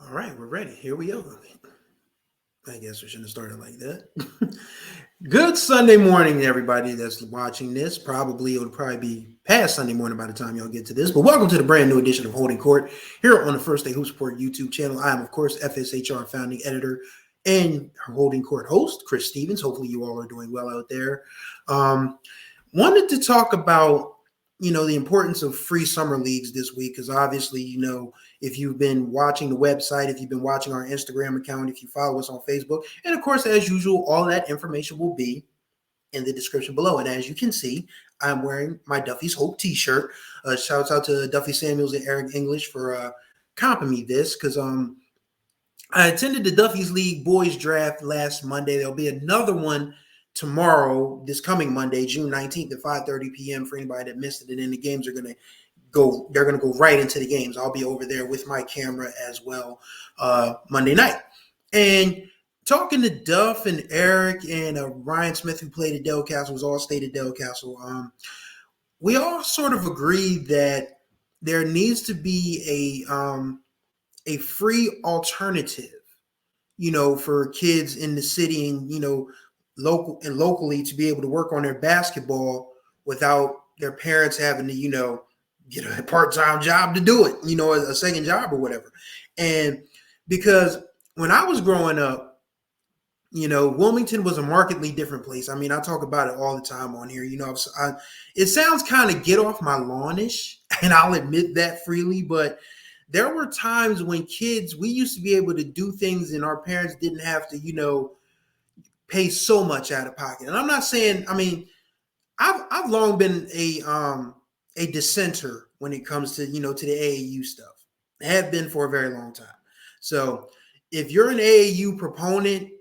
All right, we're ready. Here we go. I guess we shouldn't have started like that. Good Sunday morning, everybody that's watching this. It'll probably be past Sunday morning by the time y'all get to this. But welcome to the brand new edition of Holding Court here on the First State Hoops Report YouTube channel. I am, of course, FSHR founding editor and Holding Court host, Chris Stevens. Hopefully, you all are doing well out there. Wanted to talk about the importance of free summer leagues this week, because obviously, if you've been watching the website, if you've been watching our Instagram account, if you follow us on Facebook, and of course, as usual, all that information will be in the description below. And as you can see, I'm wearing my Duffy's Hope t-shirt. Shouts out to Duffy Samuels and Eric English for comping me this, because I attended the Duffy's League boys draft last Monday. There'll be another one tomorrow, this coming Monday, June 19th at 5:30 p.m. for anybody that missed it. And then the games they're going to go right into the games. I'll be over there with my camera as well Monday night. And talking to Duff and Eric and Ryan Smith, who played at Del Castle, was all state at Del Castle. We all sort of agreed that there needs to be a free alternative, for kids in the city and, locally to be able to work on their basketball without their parents having to, get a part-time job to do it, a second job or whatever. And because when I was growing up, Wilmington was a markedly different place. I mean, I talk about it all the time on here. It sounds kind of get off my lawn-ish, and I'll admit that freely, but there were times when we used to be able to do things and our parents didn't have to, pay so much out of pocket. And I'm not saying, I've long been a dissenter when it comes to, to the AAU stuff. I have been for a very long time. So if you're an AAU proponent,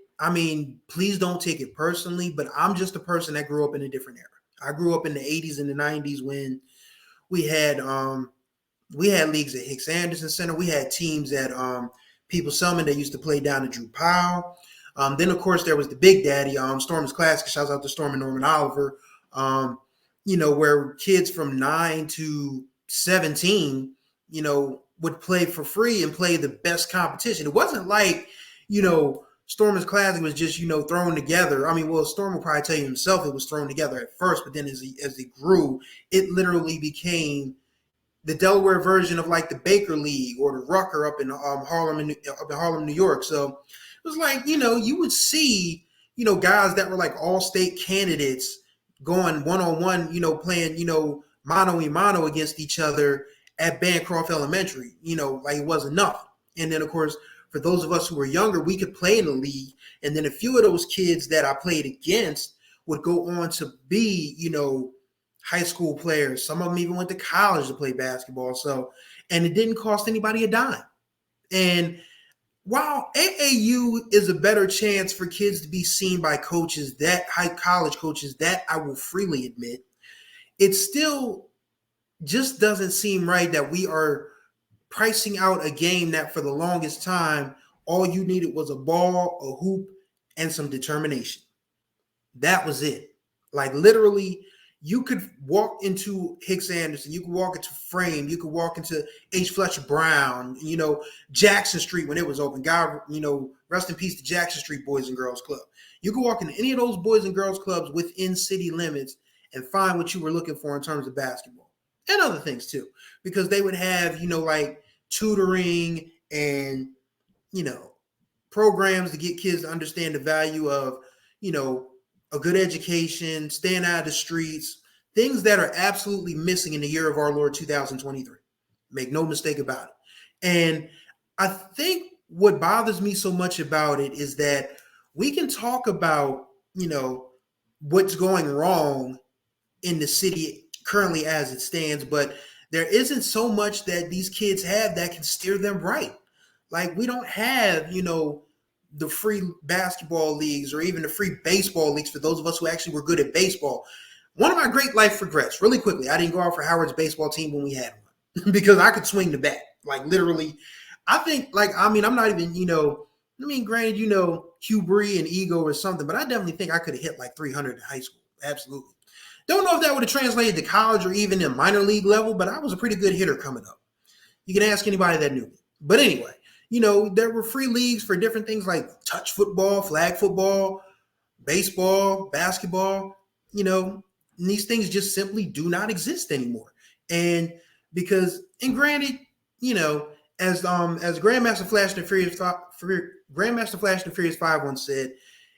please don't take it personally, but I'm just a person that grew up in a different era. I grew up in the 80s and the 90s when we had leagues at Hicks Anderson Center. We had teams at People Summit that used to play down at Drew Powell. Then, of course, there was the Big Daddy, Storm's Classic. Shouts out to Storm and Norman Oliver, where kids from 9 to 17, would play for free and play the best competition. It wasn't like, Storm's Classic was just, thrown together. Storm will probably tell you himself it was thrown together at first, but then as it grew, it literally became the Delaware version of like the Baker League or the Rucker up in Harlem, New York. So it was like, you would see, guys that were like all-state candidates going one-on-one, playing, mano-a-mano against each other at Bancroft Elementary, like it wasn't enough. And then, of course, for those of us who were younger, we could play in the league. And then a few of those kids that I played against would go on to be, high school players. Some of them even went to college to play basketball. So, and it didn't cost anybody a dime. And while AAU is a better chance for kids to be seen by coaches, that high college coaches, that I will freely admit, it still just doesn't seem right that we are pricing out a game that for the longest time, all you needed was a ball, a hoop, and some determination. That was it. Like literally, you could walk into Hicks Anderson, you could walk into Frame, you could walk into H. Fletcher Brown, Jackson Street when it was open. God, rest in peace to Jackson Street Boys and Girls Club. You could walk into any of those boys and girls clubs within city limits and find what you were looking for in terms of basketball and other things too, because they would have, like tutoring and, programs to get kids to understand the value of, a good education, staying out of the streets, things that are absolutely missing in the year of our Lord 2023. Make no mistake about it. And I think what bothers me so much about it is that we can talk about, what's going wrong in the city currently as it stands, but there isn't so much that these kids have that can steer them right. Like we don't have, the free basketball leagues or even the free baseball leagues for those of us who actually were good at baseball. One of my great life regrets, really quickly, I didn't go out for Howard's baseball team when we had one because I could swing the bat. Like literally, I think I'm not even, granted, Hugh Bree and ego or something, but I definitely think I could have hit like 300 in high school. Absolutely. Don't know if that would have translated to college or even in minor league level, but I was a pretty good hitter coming up. You can ask anybody that knew me. But anyway, There were free leagues for different things like touch football, flag football, baseball, basketball, and these things just simply do not exist anymore. And granted, as Grandmaster Flash and Furious 5 once said,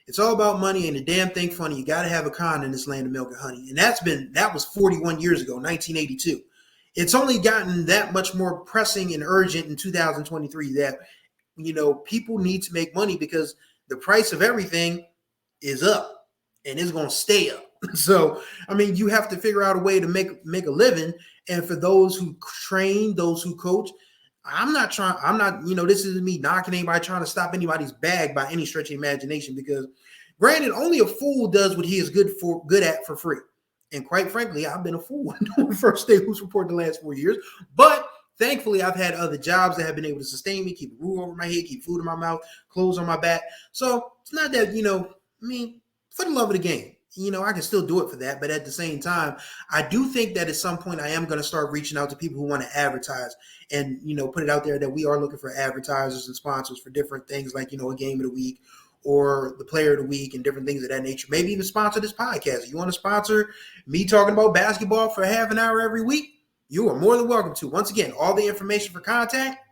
it's all about money and the damn thing funny. You got to have a con in this land of milk and honey. And that was 41 years ago, 1982. It's only gotten that much more pressing and urgent in 2023 that, people need to make money because the price of everything is up and it's going to stay up. So, you have to figure out a way to make a living. And for those who train, those who coach, this isn't me knocking anybody, trying to stop anybody's bag by any stretch of imagination, because granted, only a fool does what he is good at for free. And quite frankly, I've been a fool doing First State Hoops Report the last 4 years. But thankfully, I've had other jobs that have been able to sustain me, keep a roof over my head, keep food in my mouth, clothes on my back. So it's not that, for the love of the game, I can still do it for that. But at the same time, I do think that at some point I am going to start reaching out to people who want to advertise and, put it out there that we are looking for advertisers and sponsors for different things like, a game of the week or the player of the week and different things of that nature. Maybe even sponsor this podcast. If you want to sponsor me talking about basketball for half an hour every week, you are more than welcome to. Once again, all the information for contact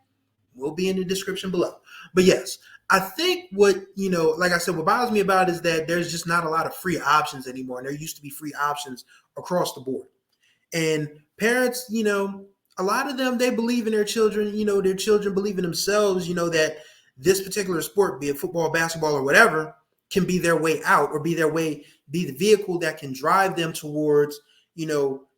will be in the description below. But yes, I think what bothers me about it is that there's just not a lot of free options anymore. And there used to be free options across the board. And parents, a lot of them, they believe in their children, their children believe in themselves, that this particular sport, be it football, basketball, or whatever, can be their way out or be the vehicle that can drive them towards,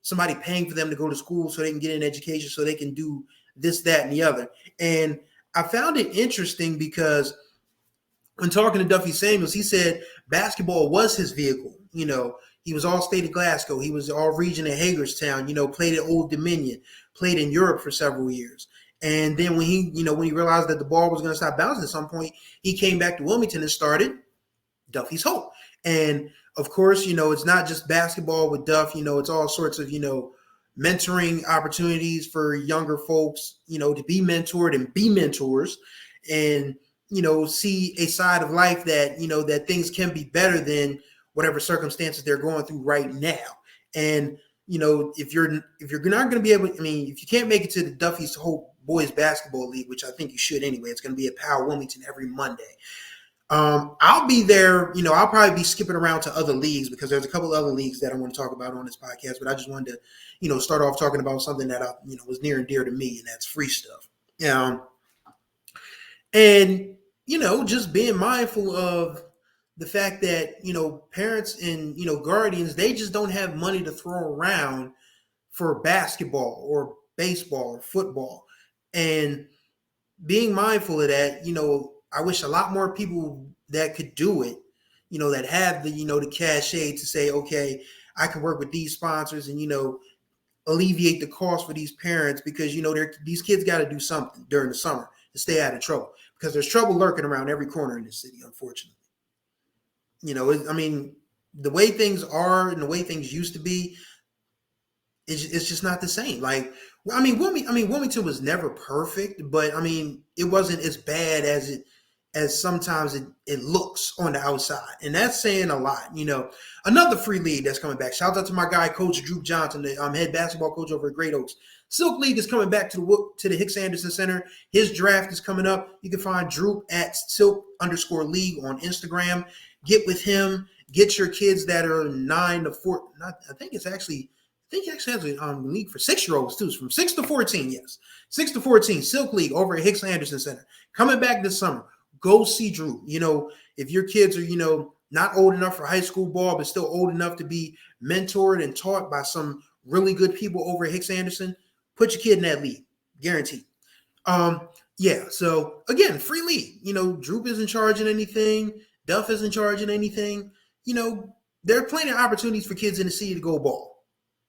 somebody paying for them to go to school so they can get an education, so they can do this, that, and the other. And I found it interesting because when talking to Duffy Samuels, he said basketball was his vehicle. He was all state of Glasgow. He was all region of Hagerstown, played at Old Dominion, played in Europe for several years. And then when he realized that the ball was going to stop bouncing at some point, he came back to Wilmington and started Duffy's Hope. And of course, it's not just basketball with Duff, it's all sorts of, mentoring opportunities for younger folks, to be mentored and be mentors and, see a side of life that, that things can be better than whatever circumstances they're going through right now. And, if you're not going to be able, if you can't make it to the Duffy's Hope Boys Basketball League, which I think you should anyway, it's going to be at Powell Wilmington every Monday. I'll be there. I'll probably be skipping around to other leagues because there's a couple other leagues that I want to talk about on this podcast. But I just wanted to, start off talking about something that was near and dear to me, and that's free stuff. And just being mindful of the fact that parents and guardians, they just don't have money to throw around for basketball or baseball or football, and being mindful of that. I wish a lot more people that could do it, that have the, the cachet to say, okay, I can work with these sponsors and, alleviate the cost for these parents because, these kids got to do something during the summer to stay out of trouble because there's trouble lurking around every corner in this city, unfortunately. The way things are and the way things used to be, it's just not the same. Like, Wilmington was never perfect, but it wasn't as bad as sometimes it looks on the outside. And that's saying a lot. Another free league that's coming back. Shout out to my guy, Coach Drew Johnson, the head basketball coach over at Great Oaks. Silk League is coming back to the Hicks Anderson Center. His draft is coming up. You can find Drew at Silk_League on Instagram. Get with him. Get your kids that are 9 to 4. I think he actually has a league for 6-year-olds too. It's from 6 to 14, yes. 6 to 14, Silk League over at Hicks Anderson Center. Coming back this summer. Go see Drew. If your kids are, not old enough for high school ball, but still old enough to be mentored and taught by some really good people over at Hicks Anderson, put your kid in that league. Guaranteed. So again, free league. Droop isn't charging anything. Duff isn't charging anything. There are plenty of opportunities for kids in the city to go ball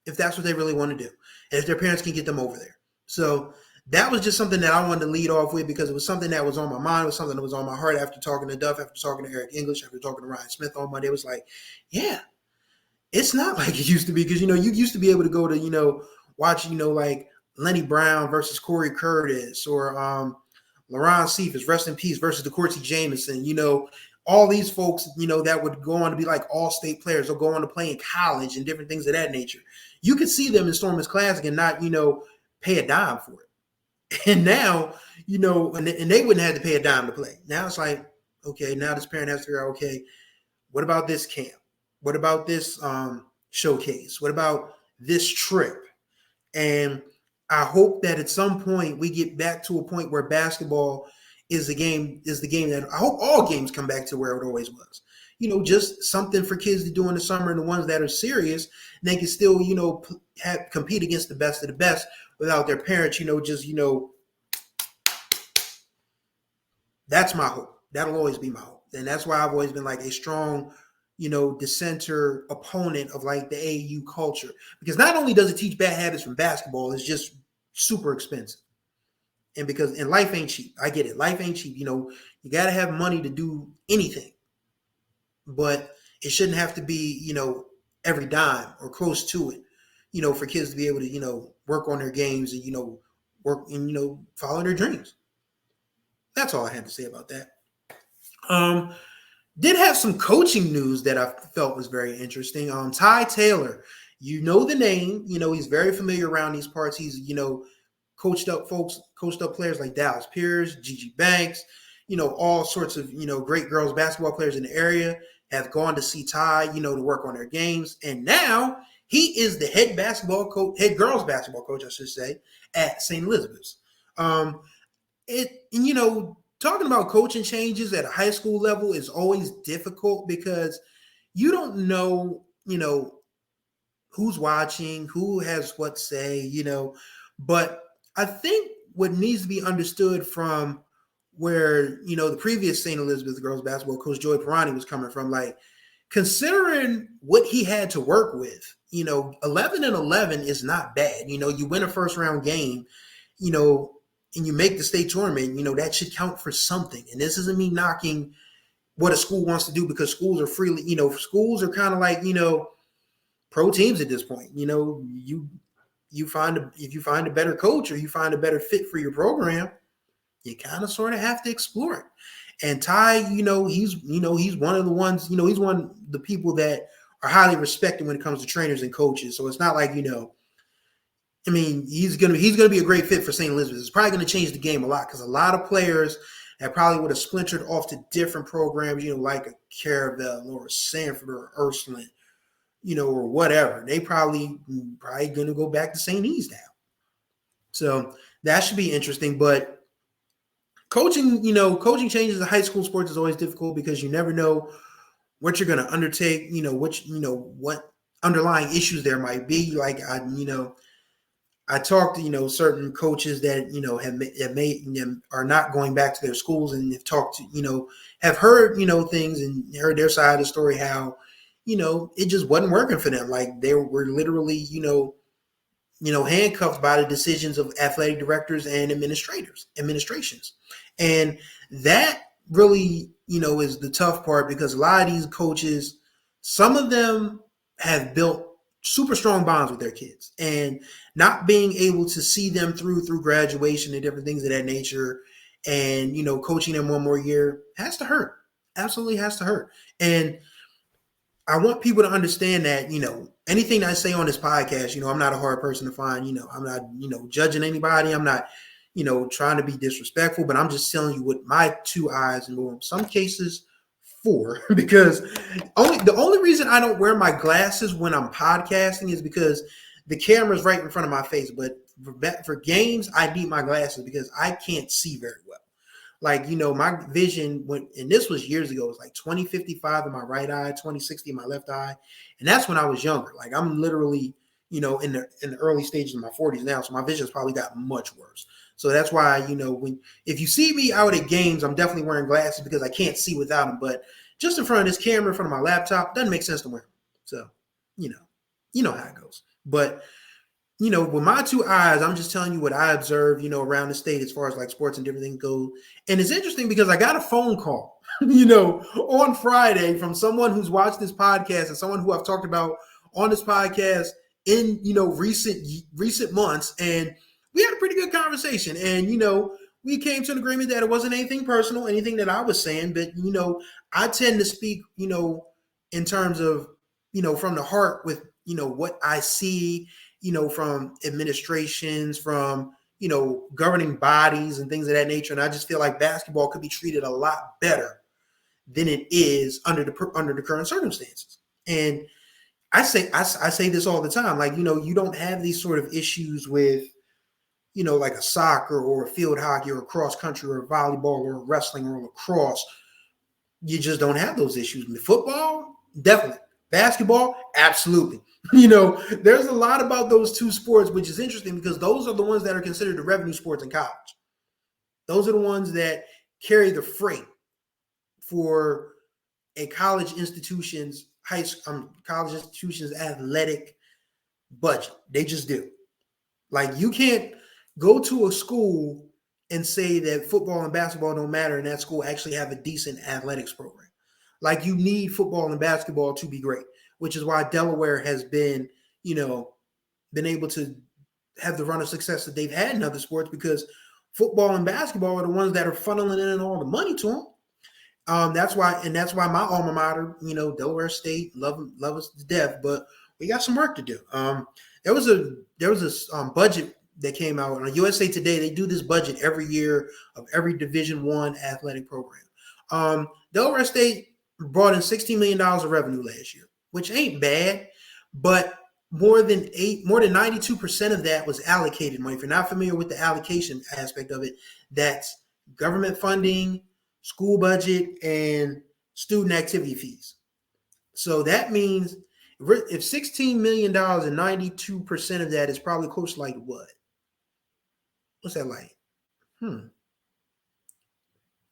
if that's what they really want to do. And if their parents can get them over there. So that was just something that I wanted to lead off with because it was something that was on my mind. It was something that was on my heart after talking to Duff, after talking to Eric English, after talking to Ryan Smith on Monday. It was like, yeah, it's not like it used to be because, you used to be able to go to, watch, like Lenny Brown versus Corey Curtis or LaRon Cephas, rest in peace, versus DeCourcy Jamison, all these folks, that would go on to be like all-state players or go on to play in college and different things of that nature. You could see them in Stormers Classic and not, pay a dime for it. And now, and they wouldn't have to pay a dime to play. Now it's like, okay, now this parent has to figure out, okay, what about this camp? What about this showcase? What about this trip? And I hope that at some point we get back to a point where basketball is the game that I hope all games come back to where it always was. Just something for kids to do in the summer, and the ones that are serious, they can still, compete against the best of the best without their parents, that's my hope. That'll always be my hope. And that's why I've always been like a strong, dissenter opponent of like the AAU culture, because not only does it teach bad habits from basketball, it's just super expensive. And life ain't cheap. I get it. Life ain't cheap. You got to have money to do anything, but it shouldn't have to be, every dime or close to it, for kids to be able to, work on their games and, work and, follow their dreams. That's all I had to say about that. Did have some coaching news that I felt was very interesting. Ty Taylor, the name, he's very familiar around these parts. He's, coached up players like Dallas Pierce, Gigi Banks, all sorts of, great girls basketball players in the area have gone to see Ty, to work on their games. And now he is the head girls basketball coach, I should say, at St. Elizabeth's. Talking about coaching changes at a high school level is always difficult because you don't know, who's watching, who has what say, but I think what needs to be understood from where, the previous St. Elizabeth girls basketball coach, Joey Pirani, was coming from, like, considering what he had to work with, 11-11 is not bad. You win a first round game, and you make the state tournament, that should count for something. And this isn't me knocking what a school wants to do, because schools are freely, schools are kind of like, pro teams at this point. If you find a better coach or you find a better fit for your program, you kind of sort of have to explore it. And Ty, he's one of the ones, he's one of the people that are highly respected when it comes to trainers and coaches. So it's not like, he's gonna be a great fit for St. Elizabeth. It's probably gonna change the game a lot, because a lot of players that probably would have splintered off to different programs, like a Caravel or a Sanford or Ursuline, or whatever. They probably gonna go back to St. E's now. So that should be interesting. But coaching changes in high school sports is always difficult, because you never know what you're gonna undertake. What underlying issues there might be. Like I talked to, certain coaches that, are not going back to their schools, and have talked to, have heard, things and heard their side of the story, how, it just wasn't working for them. Like, they were literally, handcuffed by the decisions of athletic directors and administrations. And that really, is the tough part, because a lot of these coaches, some of them have built super strong bonds with their kids, and not being able to see them through graduation and different things of that nature, and coaching them one more year has to hurt. Absolutely has to hurt. And I want people to understand that, anything I say on this podcast, I'm not a hard person to find. I'm not, judging anybody. I'm not, trying to be disrespectful, but I'm just telling you what my 2 eyes, and in some cases 4, because the only reason I don't wear my glasses when I'm podcasting is because the camera's right in front of my face. But for games, I need my glasses because I can't see very well. Like, my vision and this was years ago, it was like 20/55 in my right eye, 20/60 in my left eye. And that's when I was younger. Like, I'm literally, in the early stages of my 40s now. So my vision's probably got much worse. So that's why, if you see me out at games, I'm definitely wearing glasses because I can't see without them. But just in front of this camera, in front of my laptop, doesn't make sense to wear them. So, you know how it goes. But, with my 2 eyes, I'm just telling you what I observe, around the state as far as like sports and different things go. And it's interesting because I got a phone call, on Friday from someone who's watched this podcast and someone who I've talked about on this podcast in, recent months. And we had a pretty good conversation. And, we came to an agreement that it wasn't anything personal, anything that I was saying, but I tend to speak, in terms of, from the heart with, what I see, from administrations, from, governing bodies and things of that nature. And I just feel like basketball could be treated a lot better than it is under the current circumstances. And I say this all the time, like, you don't have these sort of issues with, like a soccer or a field hockey or a cross country or a volleyball or wrestling or lacrosse. You just don't have those issues. With football, definitely. Basketball, absolutely. There's a lot about those two sports, which is interesting because those are the ones that are considered the revenue sports in college. Those are the ones that carry the freight for a college institution's college institution's athletic budget. They just do. Like, you can't go to a school and say that football and basketball don't matter and that school actually have a decent athletics program. Like, you need football and basketball to be great, which is why Delaware has been able to have the run of success that they've had in other sports, because football and basketball are the ones that are funneling in all the money to them. That's why my alma mater, Delaware State, love us to death, but we got some work to do. There was a budget that came out on USA Today. They do this budget every year of every Division I athletic program. Delaware State brought in $16 million of revenue last year, which ain't bad, but more than 92% of that was allocated money. If you're not familiar with the allocation aspect of it, that's government funding, school budget, and student activity fees. So that means if $16 million and 92% of that is probably close to like what? What's that like?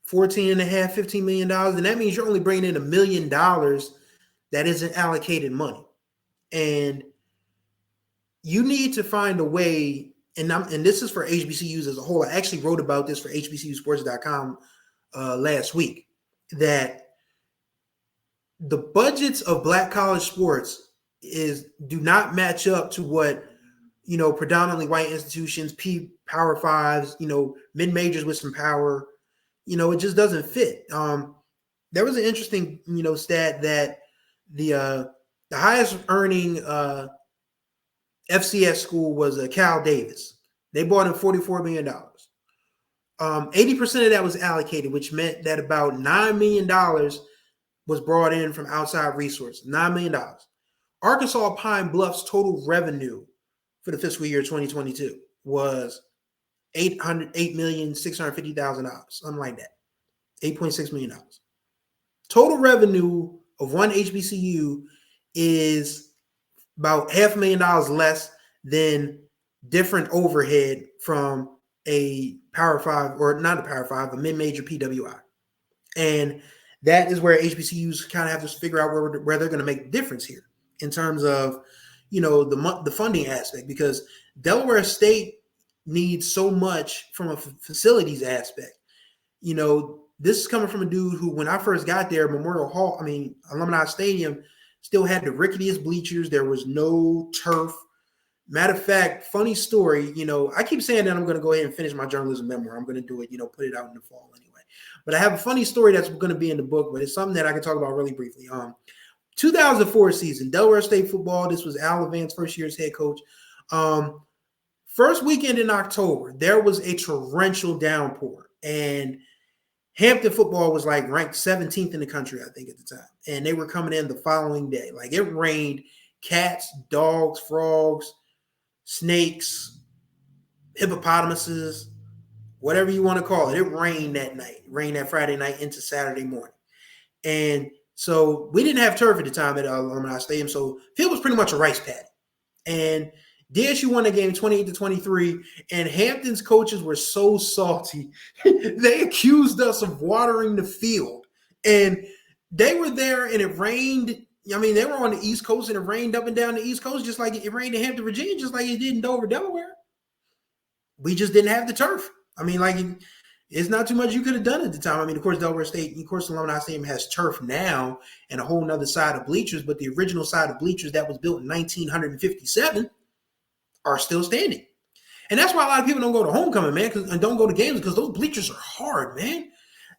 14 and a half, $15 million. And that means you're only bringing in $1 million that isn't allocated money. And you need to find a way, and this is for HBCUs as a whole. I actually wrote about this for HBCUsports.com last week, that the budgets of Black college sports do not match up to what, predominantly white institutions, Power Fives, mid majors with some power, it just doesn't fit. There was an interesting, stat that the highest earning FCS school was Cal Davis. They brought in $44 million. 80% of that was allocated, which meant that about $9 million was brought in from outside resources. $9 million. Arkansas Pine Bluff's total revenue for the fiscal year 2022 was $8,650,000, something like that. $8.6 million. Total revenue of one HBCU is about $500,000 less than different overhead from a Power Five, or not a Power Five, a mid-major PWI. And that is where HBCUs kind of have to figure out where they're going to make the difference here in terms of, the funding aspect, because Delaware State needs so much from a facilities aspect. This is coming from a dude who, when I first got there, Alumni Stadium still had the ricketiest bleachers. There was no turf. Matter of fact, funny story, I keep saying that I'm going to go ahead and finish my journalism memoir. I'm going to do it, put it out in the fall anyway. But I have a funny story that's going to be in the book, but it's something that I can talk about really briefly. 2004 season, Delaware State football. This was Al Levant's first year as head coach. First weekend in October, there was a torrential downpour, and Hampton football was like ranked 17th in the country, I think, at the time. And they were coming in the following day. Like, it rained cats, dogs, frogs, snakes, hippopotamuses, whatever you want to call it. It rained that night. It rained that Friday night into Saturday morning. And so we didn't have turf at the time at Alumni Stadium. So field was pretty much a rice paddy. And DSU won the game 28-23, and Hampton's coaches were so salty. They accused us of watering the field. And they were there, and it rained. They were on the East Coast, and it rained up and down the East Coast, just like it rained in Hampton, Virginia, just like it did in Dover, Delaware. We just didn't have the turf. It's not too much you could have done at the time. Of course, Delaware State, Alumni Stadium has turf now and a whole nother side of bleachers, but the original side of bleachers that was built in 1957 are still standing. And that's why a lot of people don't go to homecoming, man, and don't go to games because those bleachers are hard, man.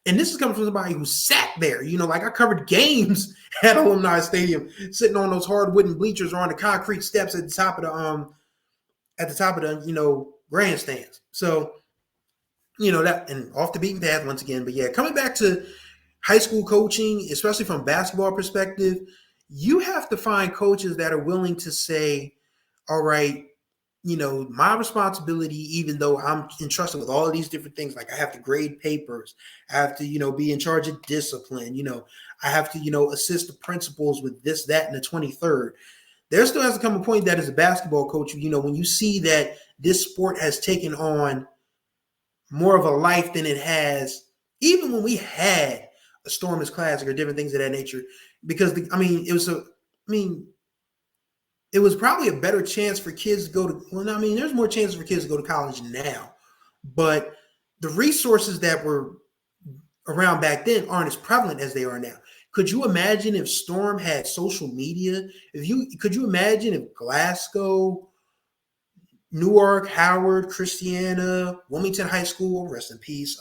And this is coming from somebody who sat there. Like I covered games at Alumni Stadium, sitting on those hard wooden bleachers or on the concrete steps at the top of the grandstands. So, that, and off the beaten path once again. But yeah, coming back to high school coaching, especially from basketball perspective, you have to find coaches that are willing to say, all right, my responsibility, even though I'm entrusted with all of these different things, like I have to grade papers, I have to, be in charge of discipline, I have to, assist the principals with this, that, and the 23rd. There still has to come a point that as a basketball coach, when you see that this sport has taken on more of a life than it has, even when we had a Stormers Classic or different things of that nature, because it was probably a better chance for kids to go to, there's more chances for kids to go to college now, but the resources that were around back then aren't as prevalent as they are now. Could you imagine if Storm had social media? Could you imagine if Glasgow, Newark, Howard, Christiana, Wilmington High School, rest in peace,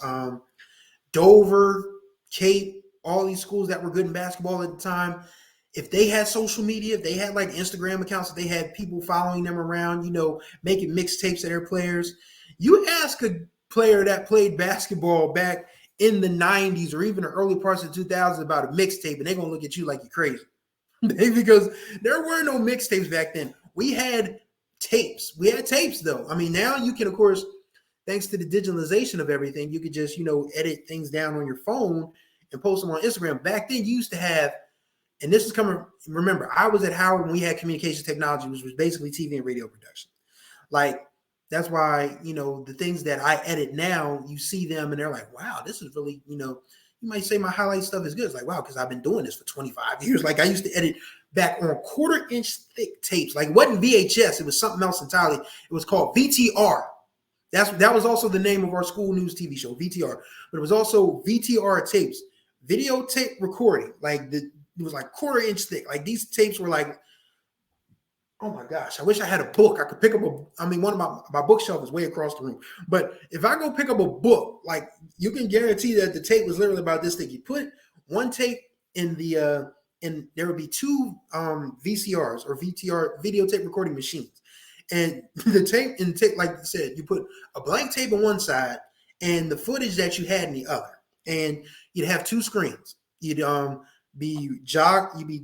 Dover, Cape, all these schools that were good in basketball at the time, if they had social media, if they had like Instagram accounts, if they had people following them around, making mixtapes of their players, you ask a player that played basketball back in the 90s or even the early parts of the 2000s about a mixtape, and they're going to look at you like you're crazy. Because there were no mixtapes back then. We had tapes. We had tapes, though. Now you can, of course, thanks to the digitalization of everything, you could just, edit things down on your phone and post them on Instagram. Back then, you used to have, and this is coming, remember, I was at Howard when we had communications technology, which was basically TV and radio production. Like, that's why, the things that I edit now, you see them and they're like, wow, this is really, you might say my highlight stuff is good. It's like, wow, because I've been doing this for 25 years. Like I used to edit back on 1/4-inch thick tapes. Like it wasn't VHS. It was something else entirely. It was called VTR. That was also the name of our school news TV show, VTR. But it was also VTR tapes, videotape recording. Like it was like 1/4-inch thick. Like these tapes were like, oh my gosh, I wish I had a book. I could pick up one of my bookshelf is way across the room. But if I go pick up a book, like you can guarantee that the tape was literally about this thick. You put one tape in the, and there would be two VCRs or VTR videotape recording machines. And the tape, like I said, you put a blank tape on one side and the footage that you had in the other. And you'd have two screens. You'd be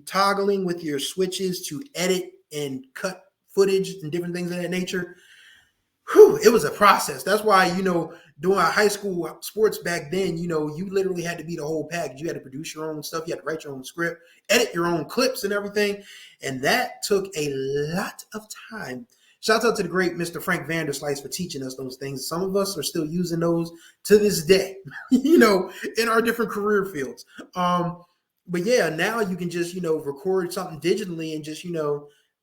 toggling with your switches to edit and cut footage and different things of that nature. Whew, it was a process. That's why, doing high school sports back then, you literally had to be the whole package. You had to produce your own stuff. You had to write your own script, edit your own clips and everything. And that took a lot of time. Shout out to the great Mr. Frank Vanderslice for teaching us those things. Some of us are still using those to this day, in our different career fields. But yeah, now you can just, record something digitally and just,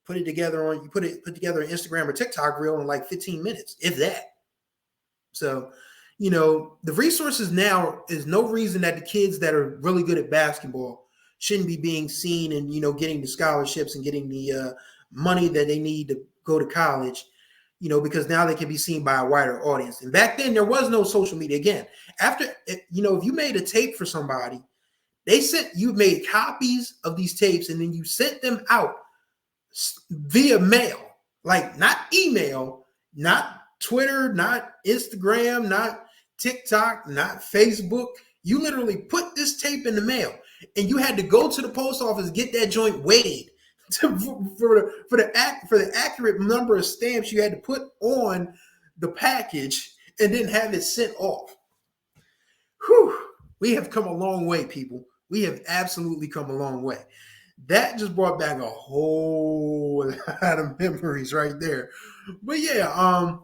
put together an Instagram or TikTok reel in like 15 minutes, if that. So, the resources now is no reason that the kids that are really good at basketball shouldn't be being seen and, getting the scholarships and getting the money that they need to go to college, because now they can be seen by a wider audience. And back then there was no social media. Again, after, if you made a tape for somebody, you made copies of these tapes and then you sent them out via mail, like not email, not Twitter, not Instagram, not TikTok, not Facebook. You literally put this tape in the mail and you had to go to the post office, get that joint weighed for the accurate number of stamps you had to put on the package and then have it sent off. Whew, we have come a long way, people. We have absolutely come a long way. That just brought back a whole lot of memories right there. But yeah,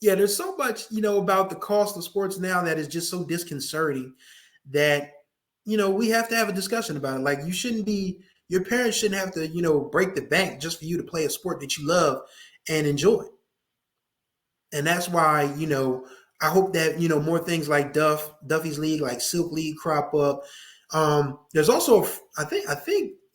there's so much, about the cost of sports now that is just so disconcerting that, we have to have a discussion about it. Like your parents shouldn't have to, break the bank just for you to play a sport that you love and enjoy. And that's why, I hope that, more things like Duffy's League, like Silk League crop up. There's also, I think,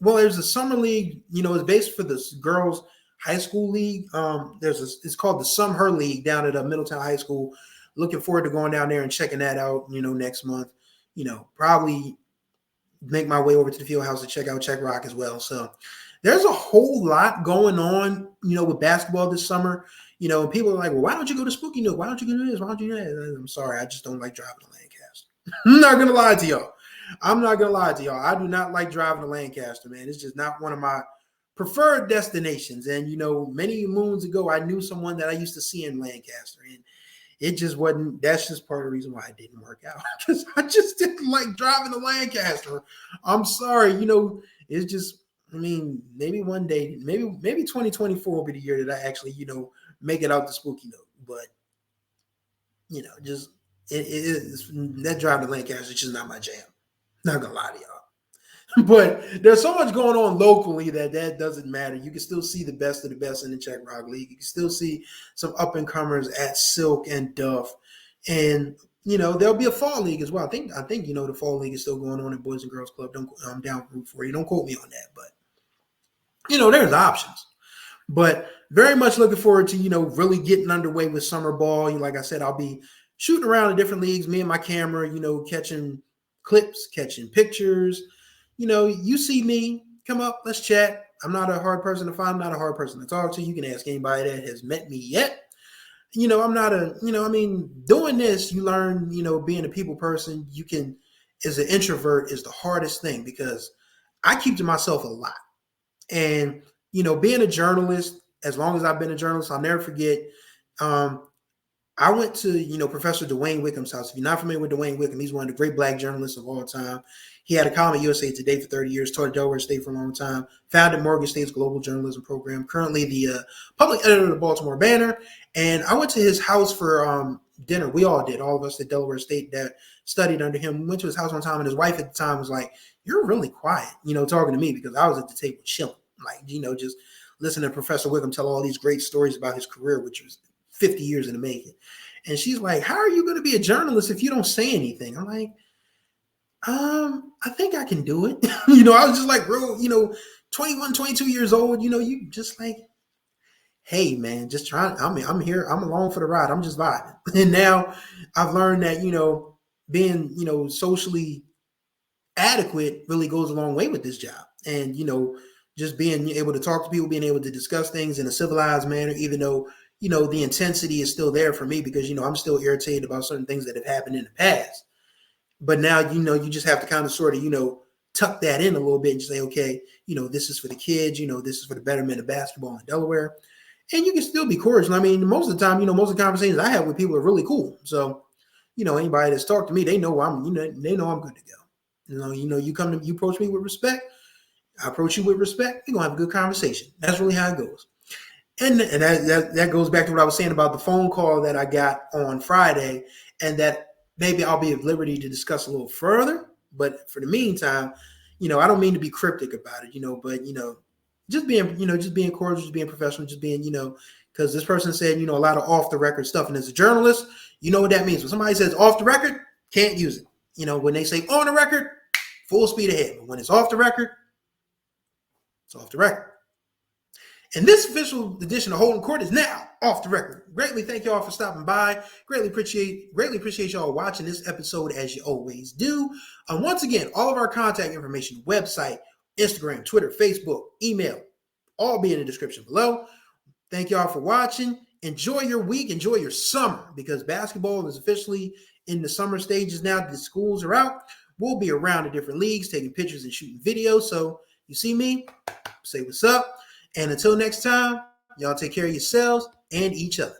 there's a summer league, it's based for the girls high school league. It's called the Summer League down at Middletown High School. Looking forward to going down there and checking that out, next month. Probably make my way over to the field house to check out Czech Rock as well. So there's a whole lot going on, with basketball this summer. People are like, well, why don't you go to Spooky Nook? Why don't you do this? Why don't you do that? I'm sorry. I just don't like driving to Lancaster. I'm not going to lie to y'all. I do not like driving to Lancaster, man. It's just not one of my preferred destinations. And, many moons ago, I knew someone that I used to see in Lancaster. And it just wasn't, that's just part of the reason why it didn't work out. Because I just didn't like driving to Lancaster. I'm sorry. It's just, maybe one day, maybe 2024 will be the year that I actually, make it out to Spooky Nook. But, just it's that drive to Lancaster is just not my jam. Not gonna lie to y'all. But there's so much going on locally that doesn't matter. You can still see the best of the best in the Czech Rock League. You can still see some up and comers at Silk and Duff, and there'll be a fall league as well. I think the fall league is still going on at Boys and Girls Club. I'm down for you. Don't quote me on that, but there's options. But very much looking forward to really getting underway with summer ball. Like I said, I'll be shooting around in different leagues. Me and my camera, catching clips, catching pictures. You see me, come up, let's chat. I'm not a hard person to find. I'm not a hard person to talk to. You can ask anybody that has met me yet. I'm not doing this, you learn, being a people person, as an introvert is the hardest thing because I keep to myself a lot. And, being a journalist, as long as I've been a journalist, I'll never forget, I went to, Professor Dwayne Wickham's house. If you're not familiar with Dwayne Wickham, he's one of the great Black journalists of all time. He had a column at USA Today for 30 years, taught at Delaware State for a long time, founded Morgan State's global journalism program, currently the public editor of the Baltimore Banner. And I went to his house for dinner. We all did, all of us at Delaware State that studied under him. We went to his house one time, and his wife at the time was like, "You're really quiet, talking to me," because I was at the table chilling, just listening to Professor Wickham tell all these great stories about his career, which was 50 years in the making. And she's like, "How are you going to be a journalist if you don't say anything?" I'm like, I think I can do it. I was just like, bro, 21, 22 years old, you just like, hey man, just trying. I'm here. I'm along for the ride. I'm just vibing. And now I've learned that, being, socially adequate really goes a long way with this job. And, just being able to talk to people, being able to discuss things in a civilized manner, even though, the intensity is still there for me because, I'm still irritated about certain things that have happened in the past. But now, you just have to kind of sort of, tuck that in a little bit and say, okay, this is for the kids, this is for the betterment of basketball in Delaware. And you can still be cordial. Most of the time, most of the conversations I have with people are really cool. So, anybody that's talked to me, they know they know I'm good to go. You approach me with respect. I approach you with respect. We're going to have a good conversation. That's really how it goes. And that goes back to what I was saying about the phone call that I got on Friday, and that maybe I'll be at liberty to discuss a little further. But for the meantime, I don't mean to be cryptic about it, but, just being cordial, just being professional, just being, because this person said, a lot of off the record stuff. And as a journalist, you know what that means. When somebody says off the record, can't use it. When they say on the record, full speed ahead. But when it's off the record, it's off the record. And this official edition of Holding Court is now off the record. Greatly thank y'all for stopping by. Greatly appreciate y'all watching this episode as you always do. Once again, all of our contact information, website, Instagram, Twitter, Facebook, email, all be in the description below. Thank y'all for watching. Enjoy your week. Enjoy your summer because basketball is officially in the summer stages now. The schools are out. We'll be around in different leagues, taking pictures and shooting videos. So you see me, say what's up. And until next time, y'all take care of yourselves and each other.